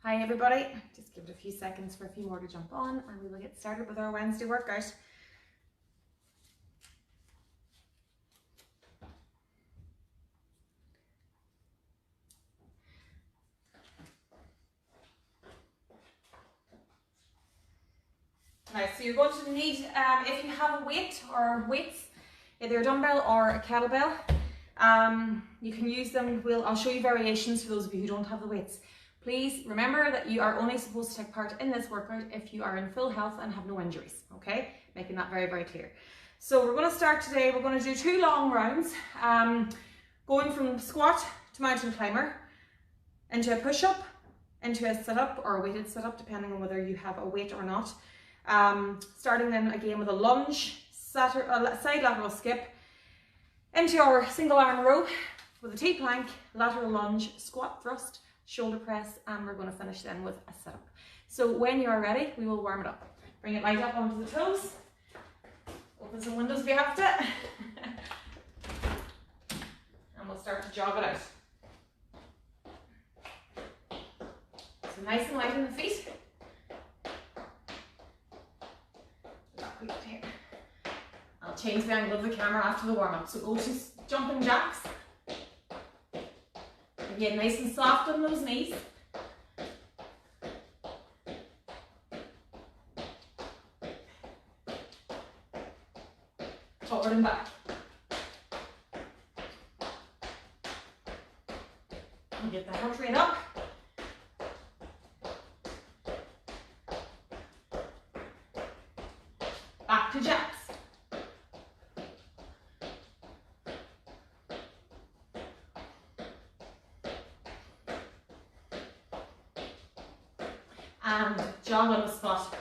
Hi everybody, just give it a few seconds for a few more to jump on and we will get started with our Wednesday workout. Now, so you're going to need, if you have a weight or weights, either a dumbbell or a kettlebell, you can use them. I'll show you variations for those of you who don't have the weights. Please remember that you are only supposed to take part in this workout if you are in full health and have no injuries, okay? Making that very, very clear. So we're going to start today, we're going to do 2 long rounds, going from squat to mountain climber, into a push-up, into a sit-up or a weighted sit-up, depending on whether you have a weight or not. Starting then again with a lunge, side lateral skip, into our single arm row with a T-plank, lateral lunge, squat thrust, shoulder press, and we're going to finish then with a sit-up. So when you are ready, we will warm it up. Bring it light up onto the toes. Open some windows if you have to. And we'll start to jog it out. So nice and light in the feet. Here. I'll change the angle of the camera after the warm-up. So go to jumping jacks. Again, nice and soft on those knees. Forward and back. And get the heart rate up. Back to jacks. And jog on the spot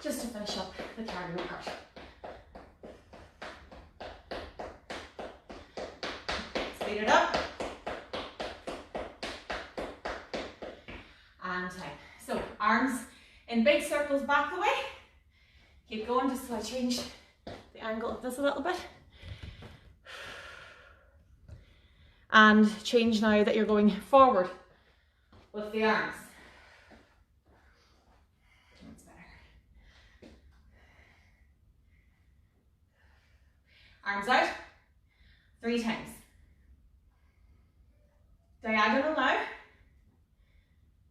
just to finish up the cardio part. Speed it up. And time. So arms in big circles back the way. Keep going just so I change the angle of this a little bit. And change now that you're going forward with the arms. That's better. Arms out. 3 times. Diagonal now.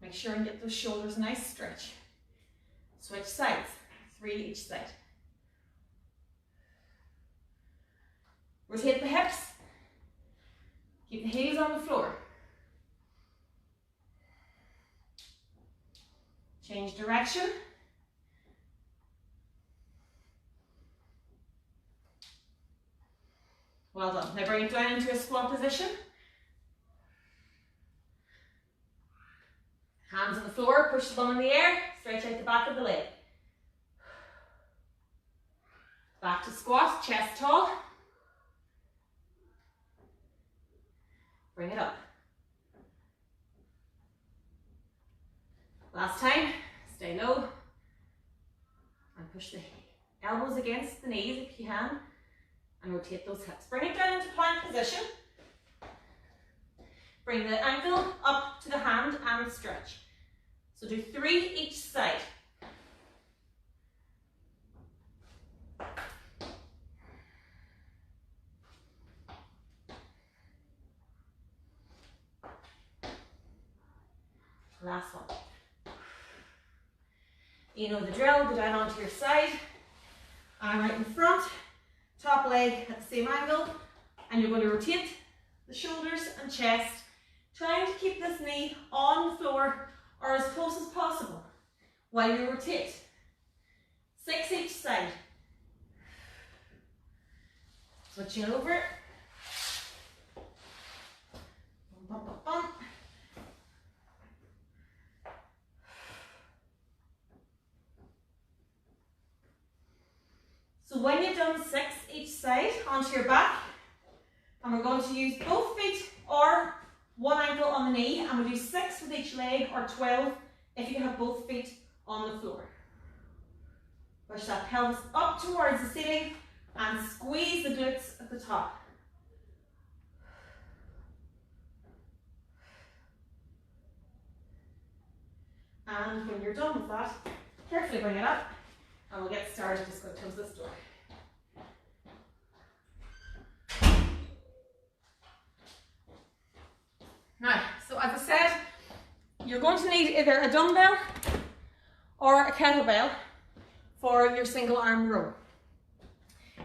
Make sure and get those shoulders nice stretch. Switch sides. 3 each side. Rotate the hips. Keep the heels on the floor. Change direction. Well done. Now bring it down into a squat position. Hands on the floor, push the bum in the air, stretch out the back of the leg. Back to squat, chest tall. Bring it up. Last time, stay low. And push the elbows against the knees if you can. And rotate those hips. Bring it down into plank position. Bring the ankle up to the hand and stretch. So do 3 each side. Last one. You know the drill, go down onto your side, arm right in front, top leg at the same angle, and you're going to rotate the shoulders and chest, trying to keep this knee on the floor or as close as possible while you rotate. 6 each side. Switching over. Bump, bump, bump. So when you've done 6 each side, onto your back, and we're going to use both feet or one ankle on the knee, and we'll do 6 with each leg or 12 if you have both feet on the floor. Push that pelvis up towards the ceiling and squeeze the glutes at the top. And when you're done with that, carefully bring it up and we'll get started. Just going to close this door. Now, so as I said, you're going to need either a dumbbell or a kettlebell for your single arm row.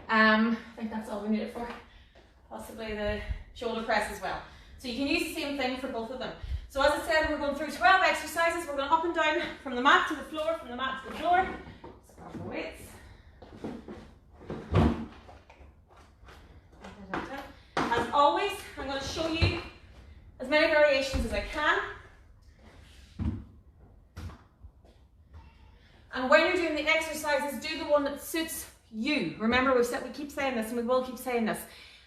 I think that's all we need it for. Possibly the shoulder press as well. So you can use the same thing for both of them. So as I said, we're going through 12 exercises. We're going up and down from the mat to the floor, from the mat to the floor. Let's grab the weights. As always, I'm going to show you as many variations as I can. And when you're doing the exercises, do the one that suits you. Remember, we keep saying this and we will keep saying this.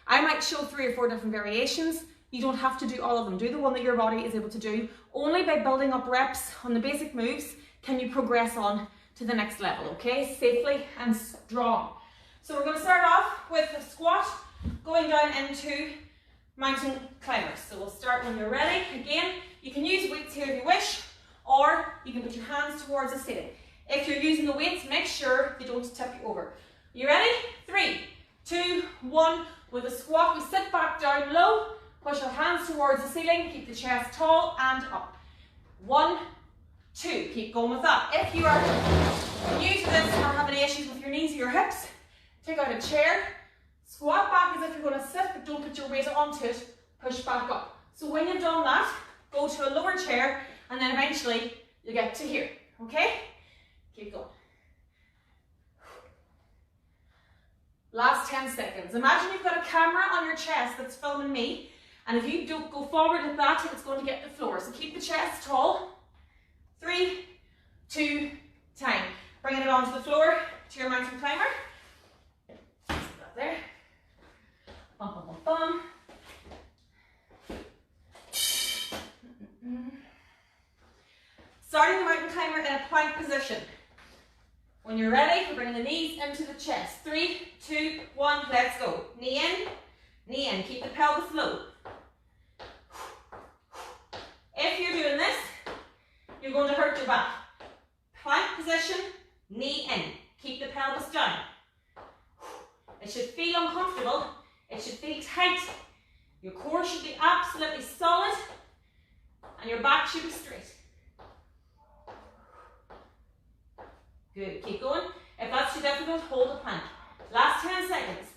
I might show 3 or 4 different variations. You don't have to do all of them. Do the one that your body is able to do. Only by building up reps on the basic moves can you progress on to the next level, okay? Safely and strong. So we're going to start off with a squat, going down into mountain climbers. So we'll start when you're ready. Again, you can use weights here if you wish, or you can put your hands towards the ceiling. If you're using the weights, make sure they don't tip you over. You ready? 3, 2, 1. With a squat, we sit back down low, push our hands towards the ceiling, keep the chest tall and up. 1, 2. Keep going with that. If you are new to this or have any issues with your knees or your hips, take out a chair, squat back as if you're going to sit, but don't put your weight onto it, push back up. So when you've done that, go to a lower chair and then eventually you get to here, okay? Keep going. Last 10 seconds. Imagine you've got a camera on your chest that's filming me, and if you don't go forward with that, it's going to get the floor. So keep the chest tall. 3, 2, time. Bringing it onto the floor to your mountain climber. Put that there. Bum, bum, bum, bum. Starting the mountain climber in a plank position. When you're ready, we're bringing the knees into the chest. 3, 2, 1, let's go. Knee in, keep the pelvis low. If you're doing this, you're going to hurt your back. Plank position, knee in, keep the pelvis down. It should feel uncomfortable, it should feel tight. Your core should be absolutely solid, and your back should be straight. Good, keep going. If that's too difficult, hold the plank. Last 10 seconds.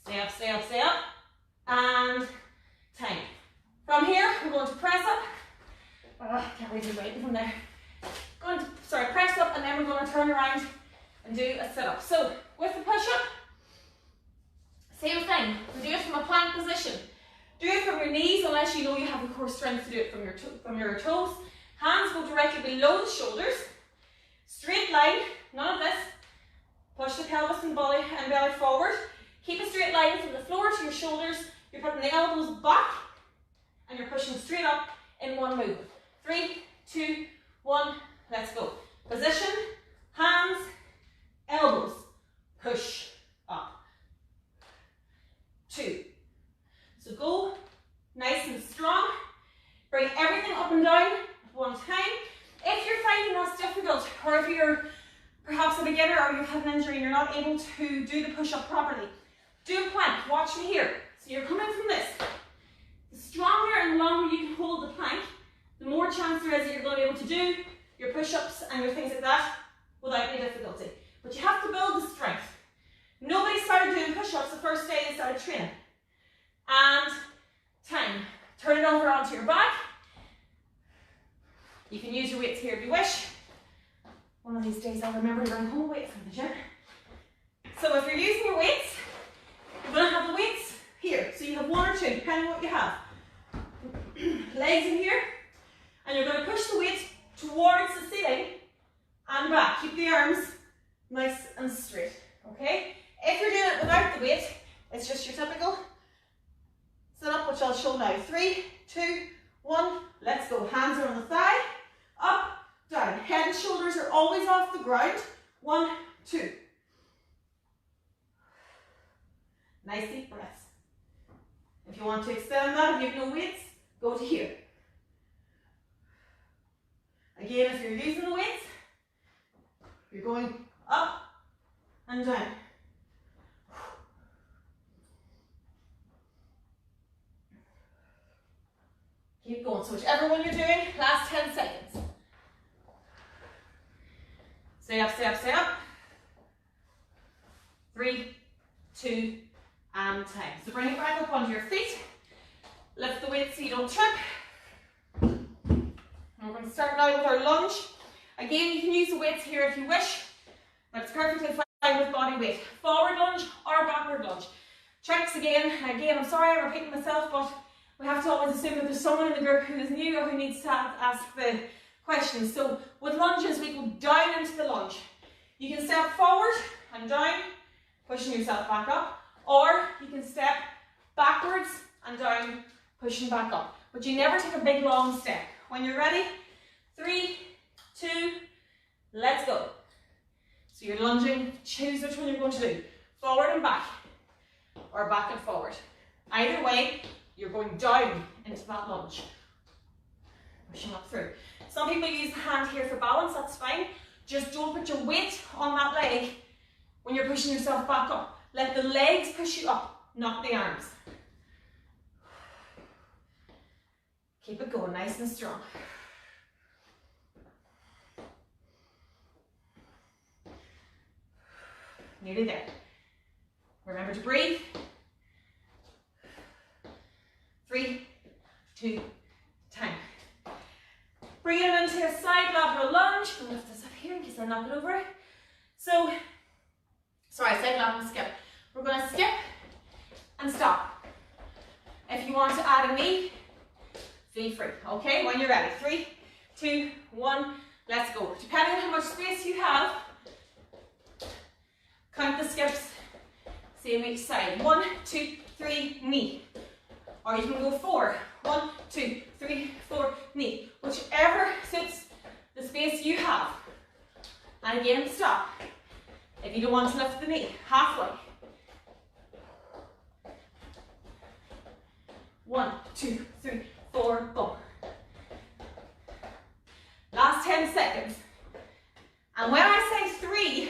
Stay up, stay up, stay up. And time. From here, we're going to press up. Oh, can't raise your weight from there. Press up, and then we're going to turn around and do a sit-up. So, with the push-up, same thing. We do it from a plank position. Do it from your knees unless you know you have the core strength to do it from your toes. Hands go directly below the shoulders. Straight line, none of this. Push the pelvis and belly forward. Keep a straight line from the floor to your shoulders. You're putting the elbows back and you're pushing straight up in one movement. 3, 2, 1, let's go. Position, hands, elbows, push up. 2. So go nice and strong. Bring everything up and down at one time. If you're finding that's difficult, or if you're perhaps a beginner or you've had an injury and you're not able to do the push-up properly, do a plank. Watch me here. So you're coming from this. The stronger and longer you can hold the plank, the more chance there is that you're going to be able to do your push-ups and your things like that without any difficulty. But you have to build the strength. Nobody started doing push-ups the first day they started training. And time. Turn it over onto your back. You can use your weights here if you wish. One of these days I'll remember to bring home a weight from the gym. So if you're using your weights, you're going to have the weights here. So you have 1 or 2, depending on what you have. Legs in here. And you're going to push the weight towards the ceiling and back. Keep the arms nice and straight. Okay? If you're doing it without the weight, it's just your typical sit up, which I'll show now. 3, 2, 1, let's go. Hands are on the thigh, up, down. Head and shoulders are always off the ground. 1, 2. Nice deep breaths. If you want to extend that, if you have no weights, go to here. Again, if you're using the weights, you're going up and down. Keep going. So whichever one you're doing, last 10 seconds. Stay up, stay up, stay up. 3, 2, and time. So bring it back up onto your feet. Lift the weight so you don't trip. And we're going to start now with our lunge. Again, you can use the weights here if you wish, but it's perfectly fine with body weight. Forward lunge or backward lunge. Tricks again. Again, I'm sorry I'm repeating myself, but we have to always assume that there's someone in the group who is new or who needs to ask the questions. So with lunges, we go down into the lunge. You can step forward and down, pushing yourself back up, or you can step backwards and down, pushing back up. But you never take a big long step. When you're ready, 3, 2, let's go. So you're lunging, choose which one you're going to do. Forward and back, or back and forward. Either way, you're going down into that lunge. Pushing up through. Some people use the hand here for balance, that's fine. Just don't put your weight on that leg when you're pushing yourself back up. Let the legs push you up, not the arms. Keep it going, nice and strong. Nearly there. Remember to breathe. 3, 2, time. Bring it into a side lateral lunge. I'm going to lift this up here in case I knock it over. So, sorry, side lateral skip. We're going to skip and stop. If you want to add a knee, feel free. Okay, when you're ready. 3, 2, 1, let's go. Depending on how much space you have, count the skips, same each side. 1, 2, 3, knee. Or you can go 4. 1, 2, 3, 4, knee. Whichever suits the space you have. And again, stop. If you don't want to lift the knee, halfway. 1, 2, 3, 4, go. Last 10 seconds. And when I say 3,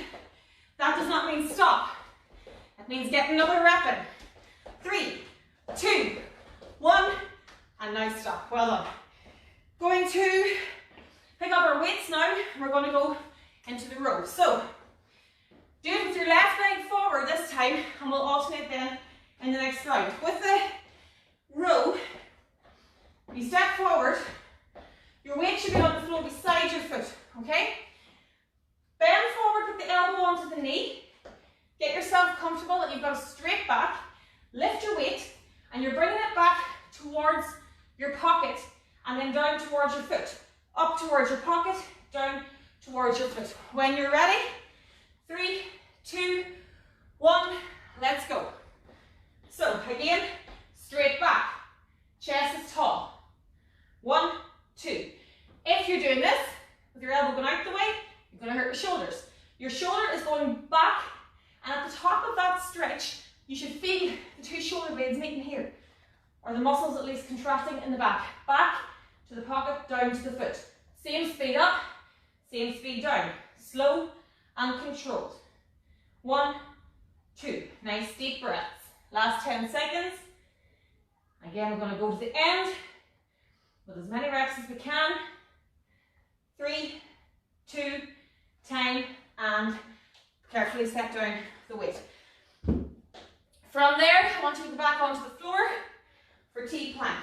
that does not mean stop. It means get another rep in. 3, 2, 1, and now stop. Well done. Going to pick up our weights now. We're going to go into the row. So, do it with your left leg forward this time, and we'll alternate then in the next round. With the row, you step forward, your weight should be on the floor beside your foot, okay? Bend forward with the elbow onto the knee. Get yourself comfortable that you've got a straight back. Lift your weight, and you're bringing it back towards your pocket, and then down towards your foot. Up towards your pocket, down towards your foot. When you're ready, 3, 2, 1, let's go. So again, straight back, chest is tall. 1, 2. If you're doing this, with your elbow going out the way, you're going to hurt your shoulders. Your shoulder is going back, and at the top of that stretch, you should feel the two shoulder blades meeting here, or the muscles at least contracting in the back. Back to the pocket, down to the foot. Same speed up, same speed down. Slow and controlled. 1, 2. Nice deep breaths. Last 10 seconds. Again, we're going to go to the end with as many reps as we can. 3, 2, time, and carefully set down the weight. From there, I want you to go back onto the floor for T-plank.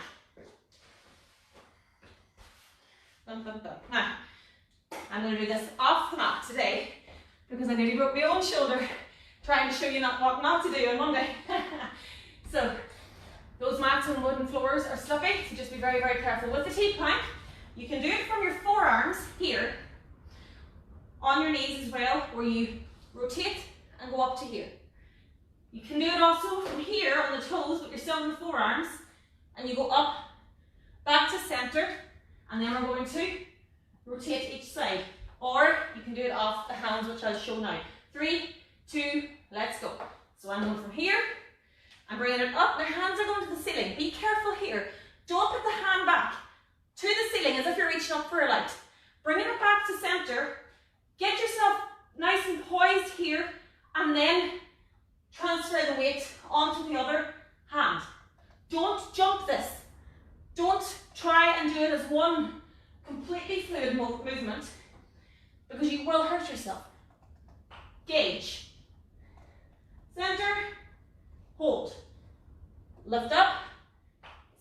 Now, I'm going to do this off the mat today because I nearly broke my own shoulder trying to show you what not to do on Monday. So, those mats on wooden floors are slippy, so just be very, very careful. With the T-plank, you can do it from your forearms here, on your knees as well, where you rotate and go up to here. You can do it also from here on the toes, but you're still on the forearms, and you go up back to center, and then we're going to rotate each side. Or you can do it off the hands, which I'll show now. 3, 2, let's go. So I'm going from here, I'm bringing it up, my hands are going to the ceiling. Be careful here. Don't put the hand back to the ceiling as if you're reaching up for a light. Bringing it back to center, get yourself nice and poised here, and then transfer the weight onto the other hand. Don't jump this. Don't try and do it as one completely fluid movement, because you will hurt yourself. Gauge. Center, hold. Lift up,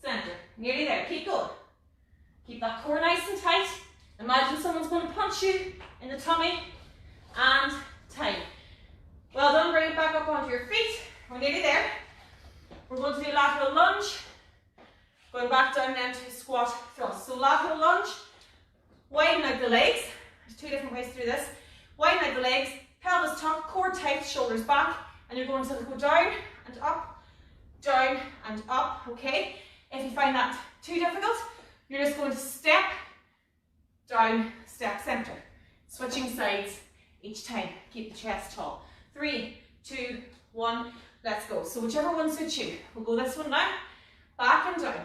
center. Nearly there, keep going. Keep that core nice and tight. Imagine someone's going to punch you in the tummy, and tight. Well done, bring it back up onto your feet. We're nearly there. We're going to do lateral lunge. Going back down then to squat thrust. So lateral lunge, widen out the legs. There's 2 different ways to do this. Widen out the legs, pelvis tucked, core tight, shoulders back, and you're going to go down and up, okay? If you find that too difficult, you're just going to step, down, step, center. Switching sides each time. Keep the chest tall. 3, 2, 1, let's go. So whichever one suits you. We'll go this one now, back and down.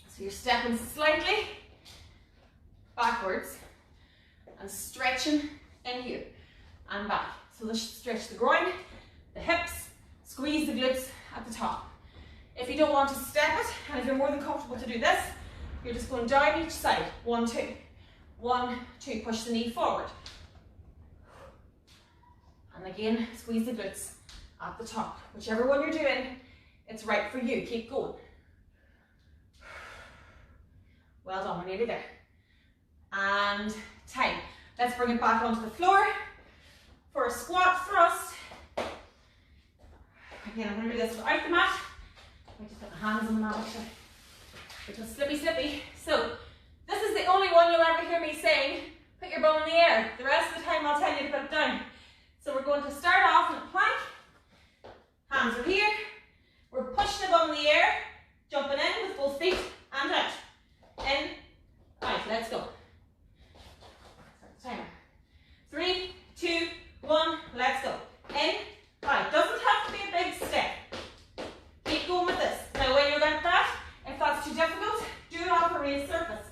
So you're stepping slightly backwards and stretching in here and back. So let's stretch the groin, the hips, squeeze the glutes at the top. If you don't want to step it, and if you're more than comfortable to do this, you're just going down each side. 1, 2. 1, 2. Push the knee forward. And again, squeeze the glutes at the top. Whichever one you're doing, it's right for you. Keep going. Well done, we're nearly there. And time. Let's bring it back onto the floor for a squat thrust. Again, I'm going to do this without the mat. I just put my hands on the mat actually. Which was slippy. So, this is the only one you'll ever hear me saying, put your bum in the air. The rest of the time I'll tell you to put it down. So we're going to start off in a plank. Hands are here. We're pushing the bum in the air, jumping in with both feet and out. In, out, let's go. Timer. 3, 2, 1, let's go. In, out. Doesn't have to be a big step. Keep going with this. Now when you're like that, if that's too difficult, do it off a raised surface.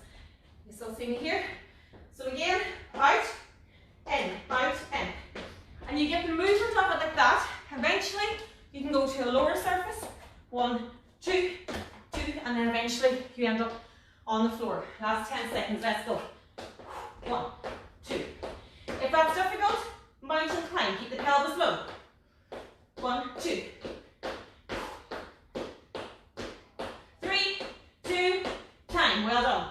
You still see me here? So again, out, in, in. And you get the movement of it like that. Eventually, you can go to a lower surface. 1, 2, 2, and then eventually you end up on the floor. Last 10 seconds, let's go. 1, 2. If that's difficult, mountain climb. Keep the pelvis low. 1, 2. 3, 2, time. Well done.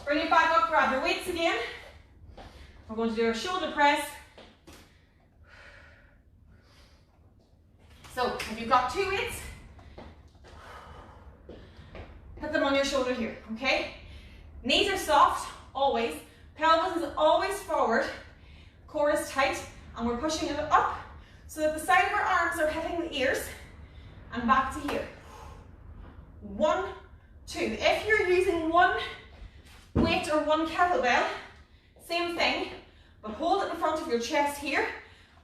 Bring it back up, grab your weights again. We're going to do our shoulder press. So, if you've got 2 weights, put them on your shoulder here, okay? Knees are soft, always. Pelvis is always forward. Core is tight, and we're pushing it up so that the side of our arms are hitting the ears, and back to here. 1, 2. If you're using one weight or one kettlebell, same thing, but hold it in front of your chest here.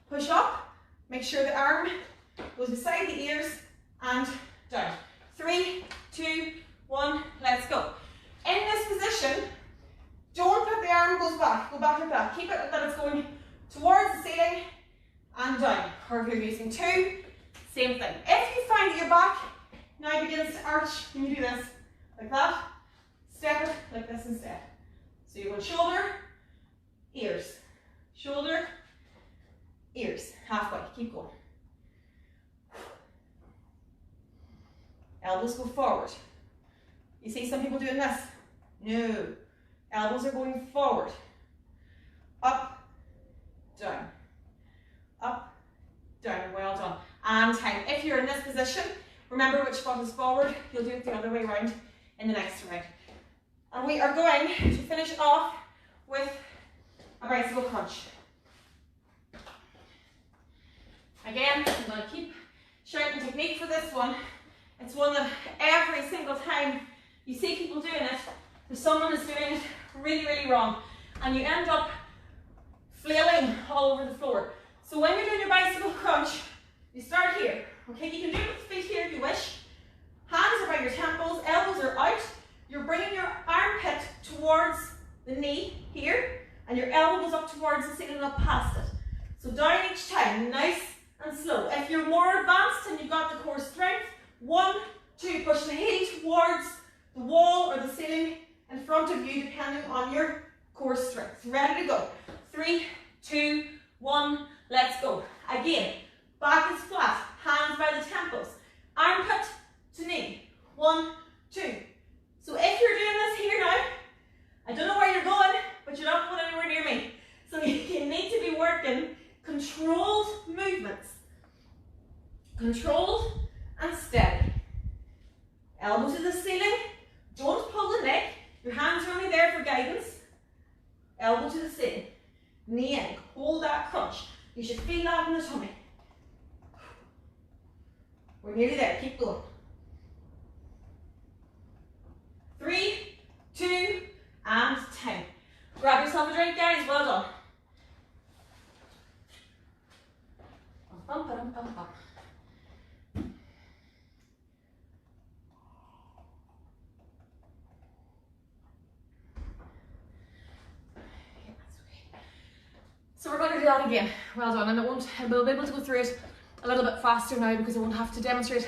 Push up, make sure the arm goes beside the ears and down. 3, 2, 1, let's go. In this position, don't let the arm goes back. Go back like that. Keep it that it's going towards the ceiling and down. Or if you're using 2, same thing. If you find that your back now begins to arch when you do this, like that, step it like this instead. So you go shoulder, ears, shoulder, ears. Halfway. Keep going. Elbows go forward. You see some people doing this? No. Elbows are going forward. Up, down. Up, down. Well done. And time. If you're in this position, remember which foot is forward. You'll do it the other way around in the next round. And we are going to finish off with a bicycle crunch. Again, I'm going to keep shouting technique for this one. It's one that every single time you see people doing it, if someone is doing it really, really wrong, and you end up flailing all over the floor. So when you're doing your bicycle crunch, you start here. Okay, you can do it with feet here if you wish. Hands are by your temples, elbows are out. You're bringing your armpit towards the knee here, and your elbow goes up towards the ceiling and up past it. So down each time, nice and slow. If you're more advanced and you've got the core strength, 1, 2, push the heel towards the wall or the ceiling in front of you, depending on your core strength. Ready to go. 3, 2, 1, let's go. Again, back is flat, hands by the temples, armpit to knee. 1, 2. So if you're doing this here now, I don't know where you're going, but you're not going anywhere near me. So you need to be working controlled movements. Controlled and steady. Elbow to the ceiling. Don't pull the neck. Your hands are only there for guidance. Elbow to the ceiling. Knee in. Hold that crunch. You should feel that in the tummy. We're nearly there. Keep going. 3, 2, and 10. Grab yourself a drink, guys. Well done. Bum, ba, dum, bum, bum. So we're going to do that again. Well done. And we'll be able to go through it a little bit faster now because I won't have to demonstrate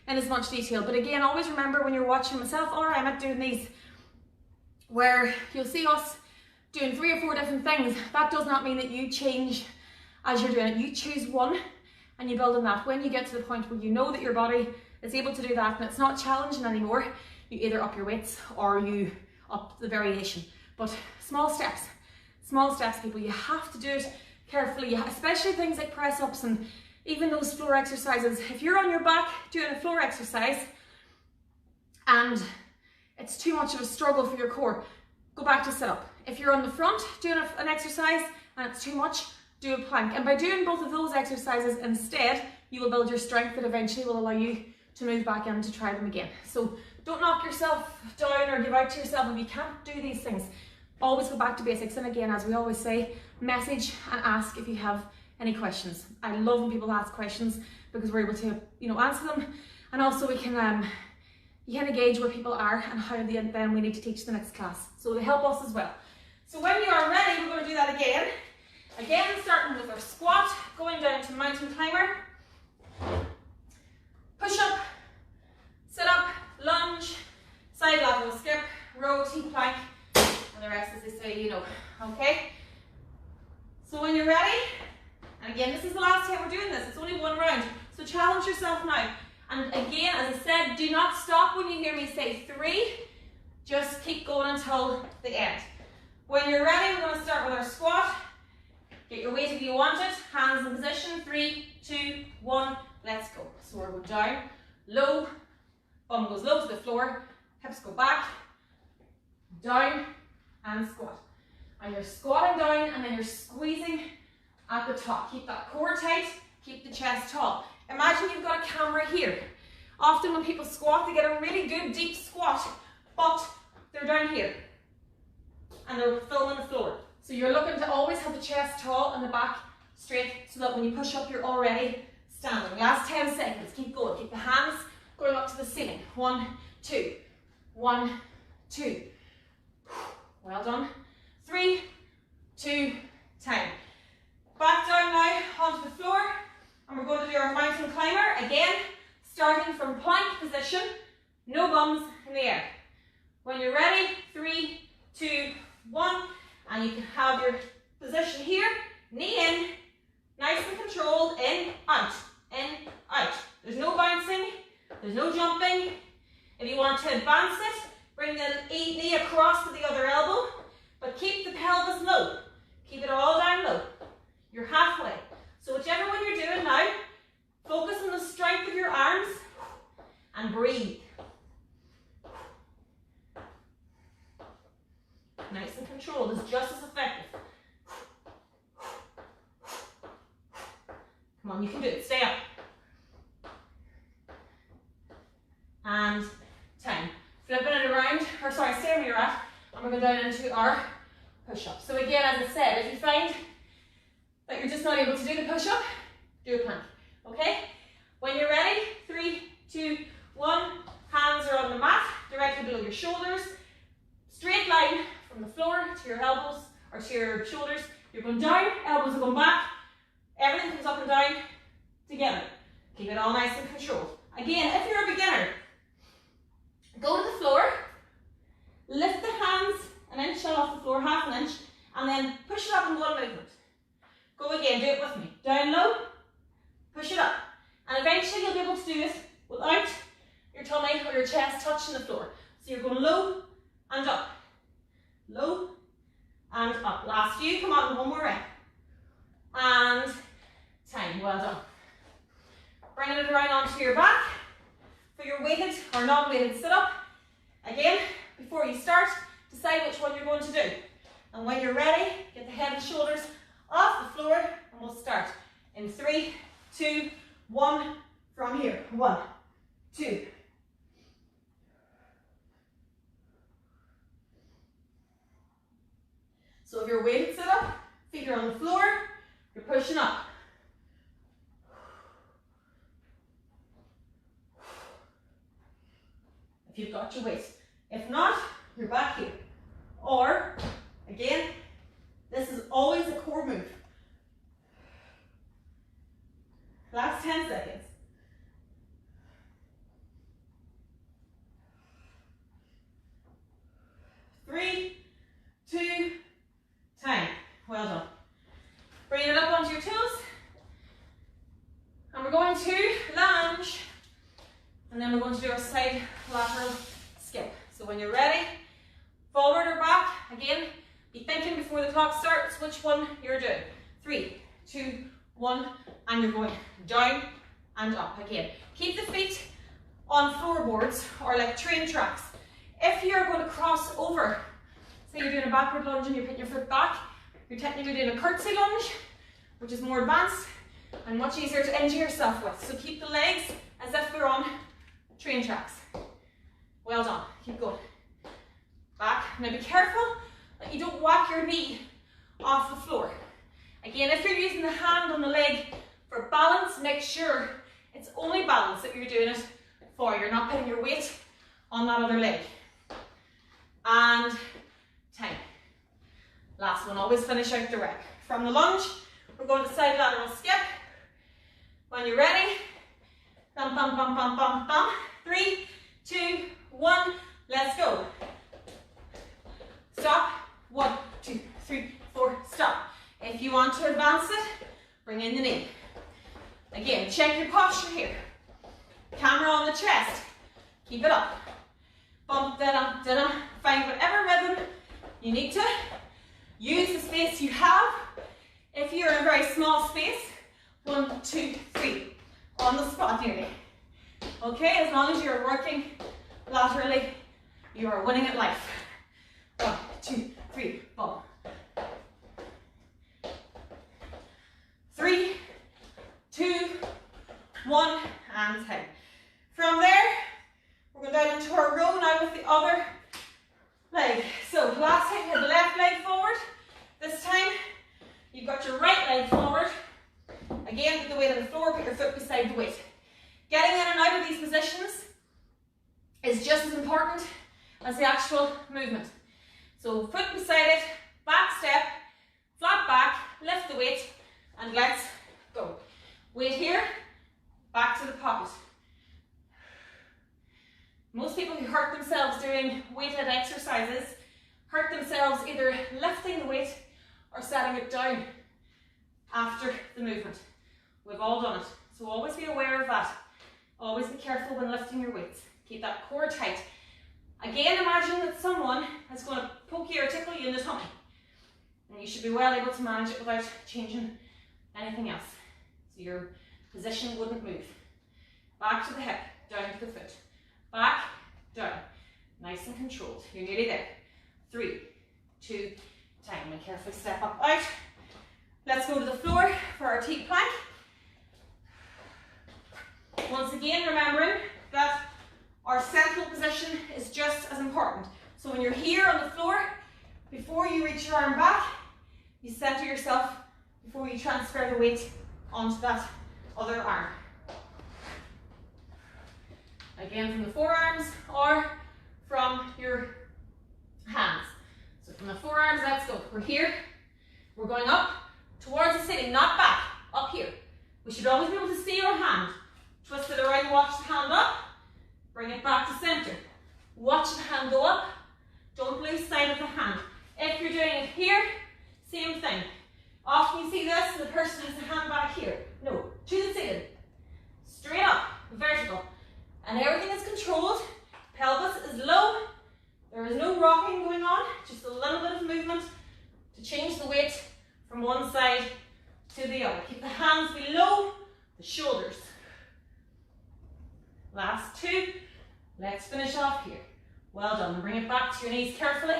in as much detail. But again, always remember when you're watching myself or Emma doing these, where you'll see us doing 3 or 4 different things, that does not mean that you change as you're doing it. You choose one and you build on that. When you get to the point where you know that your body is able to do that and it's not challenging anymore, you either up your weights or you up the variation. But small steps, people. You have to do it carefully, especially things like press-ups and even those floor exercises. If you're on your back doing a floor exercise and it's too much of a struggle for your core, go back to sit up. If you're on the front doing an exercise and it's too much, do a plank. And by doing both of those exercises instead, you will build your strength that eventually will allow you to move back in to try them again. So don't knock yourself down or give out to yourself if you can't do these things. Always go back to basics. And again, as we always say, message and ask if you have any questions. I love when people ask questions because we're able to, answer them. And also we can, you can gauge where people are and how then we need to teach the next class. So they help us as well. So when you are ready, we're going to do that again. Again, starting with our squat, going down to mountain climber. Push up, sit up, lunge, side lateral skip, row, T-plank, and the rest, as they say, okay? So when you're ready, and again, this is the last time we're doing this, it's only 1 round, so challenge yourself now. And again, as I said, do not stop when you hear me say 3, just keep going until the end. When you're ready, we're going to start with our squat. Get your weight if you want it, hands in position, 3, 2, 1, let's go. So we're going down, low, bum goes low to the floor, hips go back, down, and squat. And you're squatting down and then you're squeezing at the top. Keep that core tight, keep the chest tall. Imagine you've got a camera here. Often when people squat, they get a really good deep squat, but they're down here and they're filming the floor. So you're looking to always have the chest tall and the back straight so that when you push up, you're already standing. Last 10 seconds, keep going. Keep the hands going up to the ceiling. 1, 2, 1, 2. Well done. 3, 2, time. Back down now onto the floor, and we're going to do our mountain climber again, starting from plank position, no bums in the air. When you're ready, 3, 2, 1, and you can have your position here, knee in, nice and controlled, in, out, out. There's no bouncing, there's no jumping. If you want to advance it, bring the knee across to the other elbow, but keep the pelvis low. Keep it all down low. You're halfway. So whichever one you're doing now, focus on the strength of your arms and breathe. Nice and controlled is just as effective. Come on, you can do it. Stay up. and time. Flipping it around, or sorry, stay where you're at, and we're going down into our push-up. So again, as I said, if you find that you're just not able to do the push-up, do a plank, okay? When you're ready, 3, 2, 1, hands are on the mat, directly below your shoulders, straight line from the floor to your elbows, or to your shoulders. You're going down, elbows are going back, everything comes up and down together. Keep it all nice and controlled. Again, if you're a beginner, go to the floor, lift the hands an inch off the floor, half an inch, and then push it up in one movement. Go again, do it with me. Down low, push it up. And eventually you'll be able to do it without your tummy or your chest touching the floor. So you're going low and up. Low and up. Last few, come on, one more rep. And time, well done. Bringing it around onto your back for your weighted or non-weighted sit-up. Again, before you start, decide which one you're going to do. And when you're ready, get the head and shoulders off the floor, and we'll start in 3, 2, 1, from here. 1, 2. So if you're weighted sit-up, feet are on the floor, you're pushing up. If you've got your weight. If not, you're back here. Or, again, this is always a core move. Last 10 seconds. 3, 2, time. Well done. Bring it up onto your toes. And we're going to lunge. And then we're going to do our side lateral skip. So when you're ready, forward or back, again, be thinking before the clock starts which one you're doing. 3, 2, 1, and you're going down and up again. Keep the feet on floorboards or like train tracks. If you're going to cross over, say you're doing a backward lunge and you're putting your foot back, you're technically doing a curtsy lunge, which is more advanced and much easier to injure yourself with. So keep the legs as if they're on train tracks. Well done. Keep going. Back. Now be careful that you don't whack your knee off the floor. Again, if you're using the hand on the leg for balance, make sure it's only balance that you're doing it for. You're not putting your weight on that other leg. And time. Last one. Always finish out the rep. From the lunge, we're going to side lateral skip. When you're ready, bum, bum, bum, bum, bum, bum. 3, 2, 1, let's go. Stop. 1, 2, 3, 4, stop. If you want to advance it, bring in the knee. Again, check your posture here. Camera on the chest. Keep it up. Bump, da-dum, da-dum. Find whatever rhythm you need to. Use the space you have. If you're in a very small space, 1, 2, 3. On the spot nearly. Okay, as long as you're working laterally, you are winning at life. 1, 2, 3, bump. 3, 2, 1, and 10. From there, we're going down into our row now with the other leg. So last time you had the left leg forward. This time, you've got your right leg forward. Again, put the weight on the floor, put your foot beside the weight. Getting in and out of these positions is just as important as the actual movement. So foot beside it, back step, flat back, lift the weight, and let's go. Weight here, back to the pocket. Most people who hurt themselves doing weighted exercises hurt themselves either lifting the weight or setting it down after the movement. We've all done it, so always be aware of that. Always be careful when lifting your weights. Keep that core tight. Again, imagine that someone is going to poke you or tickle you in the tummy. And you should be well able to manage it without changing anything else. So your position wouldn't move. Back to the hip, down to the foot. Back, down. Nice and controlled. You're nearly there. 3, 2, time. And carefully step up out. Let's go to the floor for our teep plank. Once again, remembering that our So when you're here on the floor, before you reach your arm back, you center yourself before you transfer the weight onto that other arm. Again, from the forearms or from your hands. So from the forearms, let's go. We're here. We're going up towards the ceiling, not back, up here. We should always be able to see your hand. Twist it around, watch the hand up. Bring it back to center. Watch the hand go up. Don't lose sight of the hand. If you're doing it here, same thing. Often you see this and the person has the hand back here. No, to the ceiling. Straight up, vertical. And everything is controlled. Pelvis is low. There is no rocking going on. Just a little bit of movement to change the weight from one side to the other. Keep the hands below the shoulders. Last two. Let's finish off here. Well done. Bring it back to your knees carefully.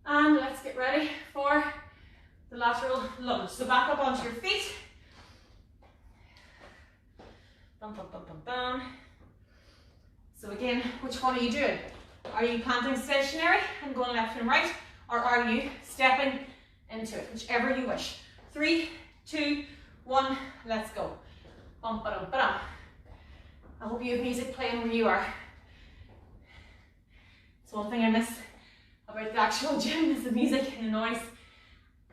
And let's get ready for the lateral lunge. So back up onto your feet. Bum, bum, bum, bum, bum. So again, which one are you doing? Are you planting stationary and going left and right? Or are you stepping into it? Whichever you wish. 3, 2, 1, let's go. Bum, ba-dum, ba-dum. I hope you have music playing where you are. It's one thing I miss about the actual gym is the music and the noise.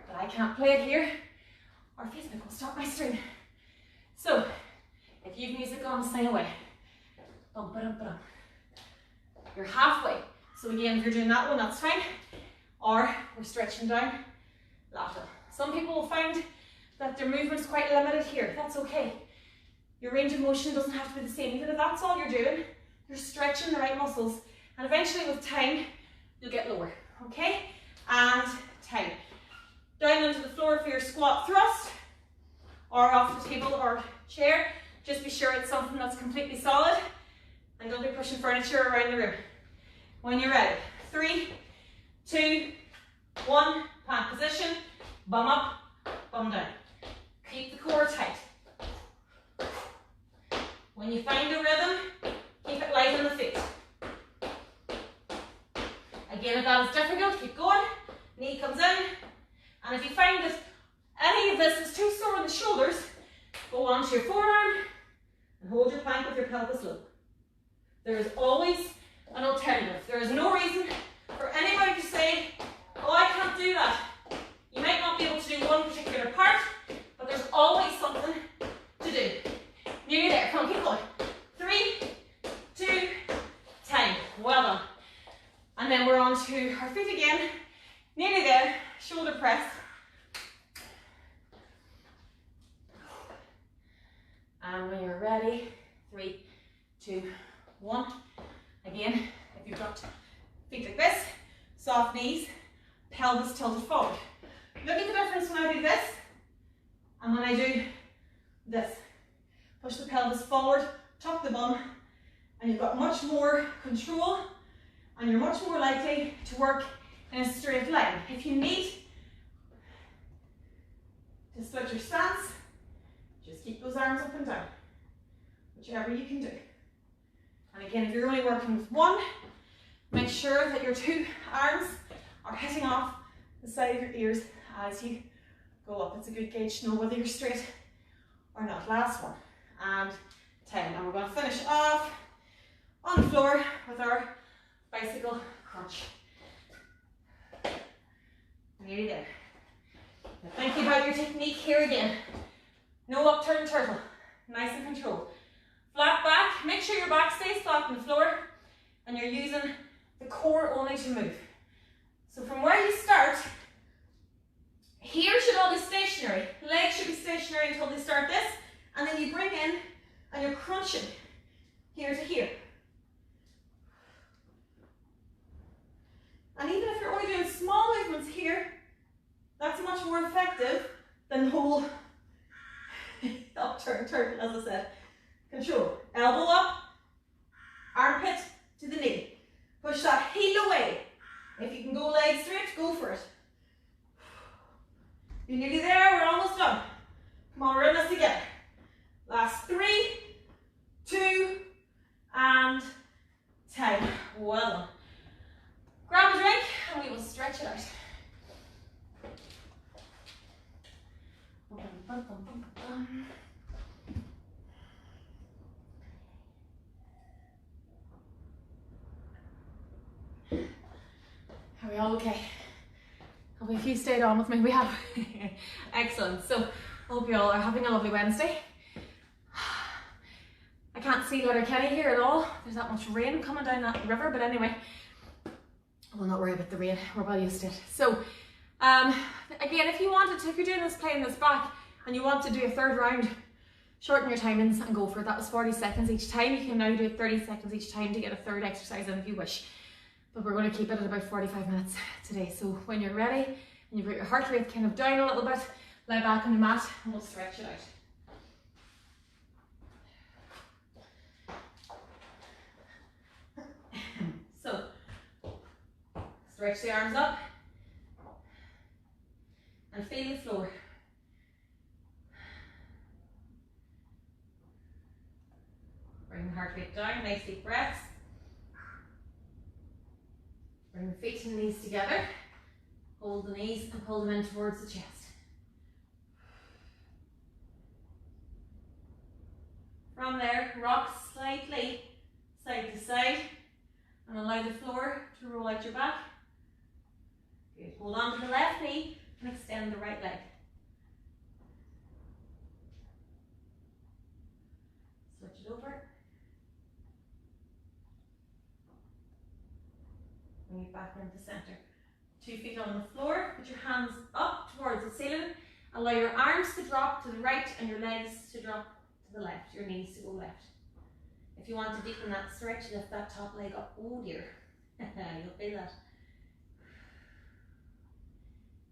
But I can't play it here or Facebook will stop my stream. So, if you have music on, sing away. Bum, ba-dum, ba-dum. You're halfway. So again, if you're doing that one, that's fine. Or we're stretching down lateral. Some people will find that their movement's quite limited here. That's okay. Your range of motion doesn't have to be the same. Even if that's all you're doing, you're stretching the right muscles. And eventually with time, you'll get lower. Okay? And time. Down onto the floor for your squat thrust, or off the table or chair. Just be sure it's something that's completely solid. And don't be pushing furniture around the room. When you're ready, 3, 2, 1, plant position, bum up, bum down. Keep the core tight. When you find a rhythm, keep it light on the feet. Again, if that is difficult, keep going. Knee comes in. And if you find that any of this is too sore in the shoulders, go onto your forearm and hold your plank with your pelvis low. There is always an alternative. There is no reason for anybody to say, oh, I can't do that. You might not be able to do one particular part, but there's always something to do. Nearly there. Come on, keep going. 3, 2, time. Well done. And then we're on to our feet again. Nearly there. Shoulder press. And when you're ready, 3, 2, 1. Again, if you've got feet like this, soft knees, pelvis tilted forward. Look at the difference when I do this and when I do this. Push the pelvis forward, tuck the bum, and you've got much more control and you're much more likely to work in a straight line. If you need to split your stance, just keep those arms up and down, whichever you can do. And again, if you're only working with one, make sure that your 2 arms are hitting off the side of your ears as you go up. It's a good gauge to know whether you're straight or not. Last one. And time. And we're going to finish off on the floor with our bicycle crunch. Nearly there. Now thinking about your technique here again. No upturn turtle. Nice and controlled. Flat back. Make sure your back stays flat on the floor and you're using the core only to move. So from where you start, here should all be stationary. Legs should be stationary until they start this. And then you bring in and you're crunching here to here. And even if you're only doing small movements here, that's much more effective than the whole upturn turtle, as I said. Control. Elbow up, armpit to the knee. Push that heel away. If you can go legs straight, go for it. You're nearly there, we're almost done. Come on, we're in this together. Last 3, 2, and time. Well done. bum, bum, bum, bum. Are we all okay? Have you stayed on with me? We have. Excellent. So I hope you all are having a lovely Wednesday. I can't see Letterkenny here at all. There's that much rain coming down that river, but anyway, we'll not worry about the rain. We're well used to it. So again, if you wanted to, if you're doing this, playing this back, and you want to do a third round, shorten your timings and go for it. That was 40 seconds each time. You can now do it 30 seconds each time to get a third exercise in if you wish. But we're going to keep it at about 45 minutes today. So when you're ready, and you've got your heart rate kind of down a little bit, lie back on the mat and we'll stretch it out. So, stretch the arms up and feel the floor. Bring the heart rate down, nice deep breaths. Bring the feet and knees together. Hold the knees and pull them in towards the chest. From there, rock slightly side to side and allow the floor to roll out your back. Good. Hold on to the left knee and extend the right leg. Switch it over. Bring it back into center. 2 feet on the floor, put your hands up towards the ceiling. Allow your arms to drop to the right and your legs to drop to the left, your knees to go left. If you want to deepen that stretch, lift that top leg up. Oh dear, you'll feel that.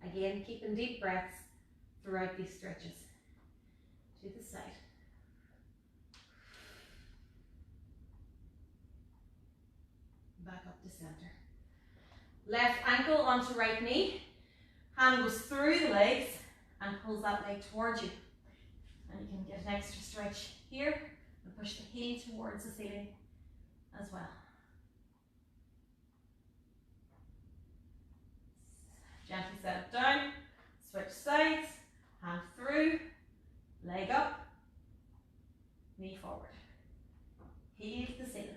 Again, keeping deep breaths throughout these stretches. To the side. Back up to center. Left ankle onto right knee. Hand goes through the legs and pulls that leg towards you. And you can get an extra stretch here and push the heel towards the ceiling as well. Gently set it down, switch sides, hand through, leg up, knee forward. Heel to the ceiling.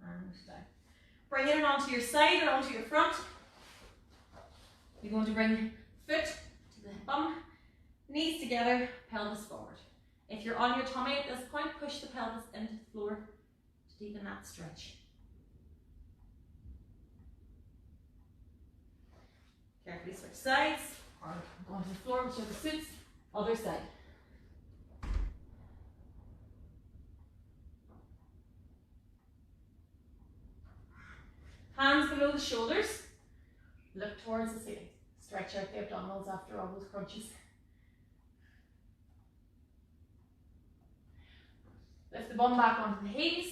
And down. Bring it onto your side or onto your front. You're going to bring foot to the bum, knees together, pelvis forward. If you're on your tummy at this point, push the pelvis into the floor to deepen that stretch. Carefully switch sides or onto the floor, whichever suits. Other side. Hands below the shoulders, look towards the ceiling. Stretch out the abdominals after all those crunches. Lift the bum back onto the heels.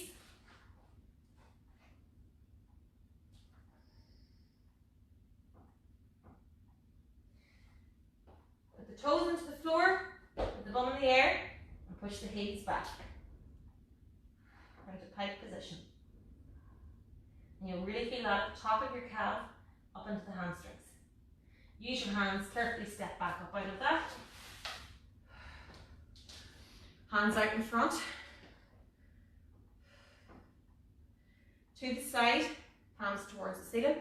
Put the toes into the floor, put the bum in the air, and push the heels back. Into pike position. And you'll really feel that at the top of your calf up into the hamstrings. Use your hands, carefully step back up out of that. Hands out in front. To the side, palms towards the ceiling.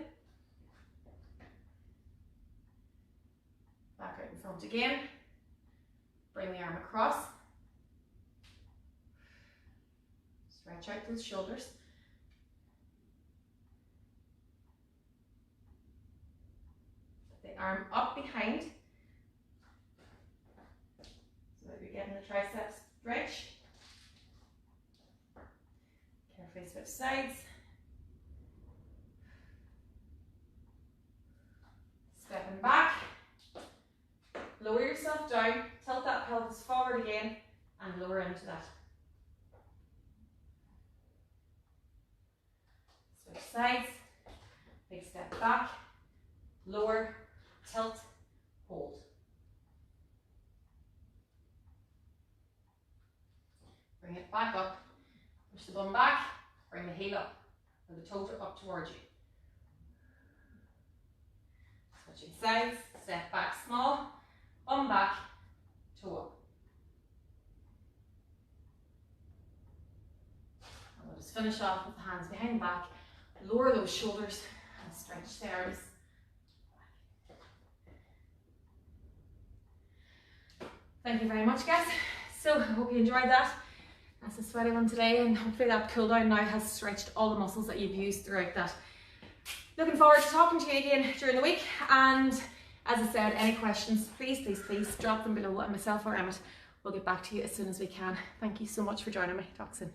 Back out in front again. Bring the arm across. Stretch out those shoulders. The arm up behind so that you're getting the triceps stretch. Carefully switch sides. Stepping back. Lower yourself down, tilt that pelvis forward again and lower into that. Switch sides. Big step back. Lower. Tilt, hold. Bring it back up, push the bum back, bring the heel up, or the toes are up towards you. Switching sides, step back small, one back, toe up. And we'll just finish off with the hands behind the back, lower those shoulders and stretch the arms. Thank you very much, guys. So I hope you enjoyed that. That's a sweaty one today, and hopefully that cool down now has stretched all the muscles that you've used throughout that. Looking forward to talking to you again during the week, and as I said, any questions, please drop them below, and myself or Emmett will get back to you as soon as we can. Thank you so much for joining me. Talk soon.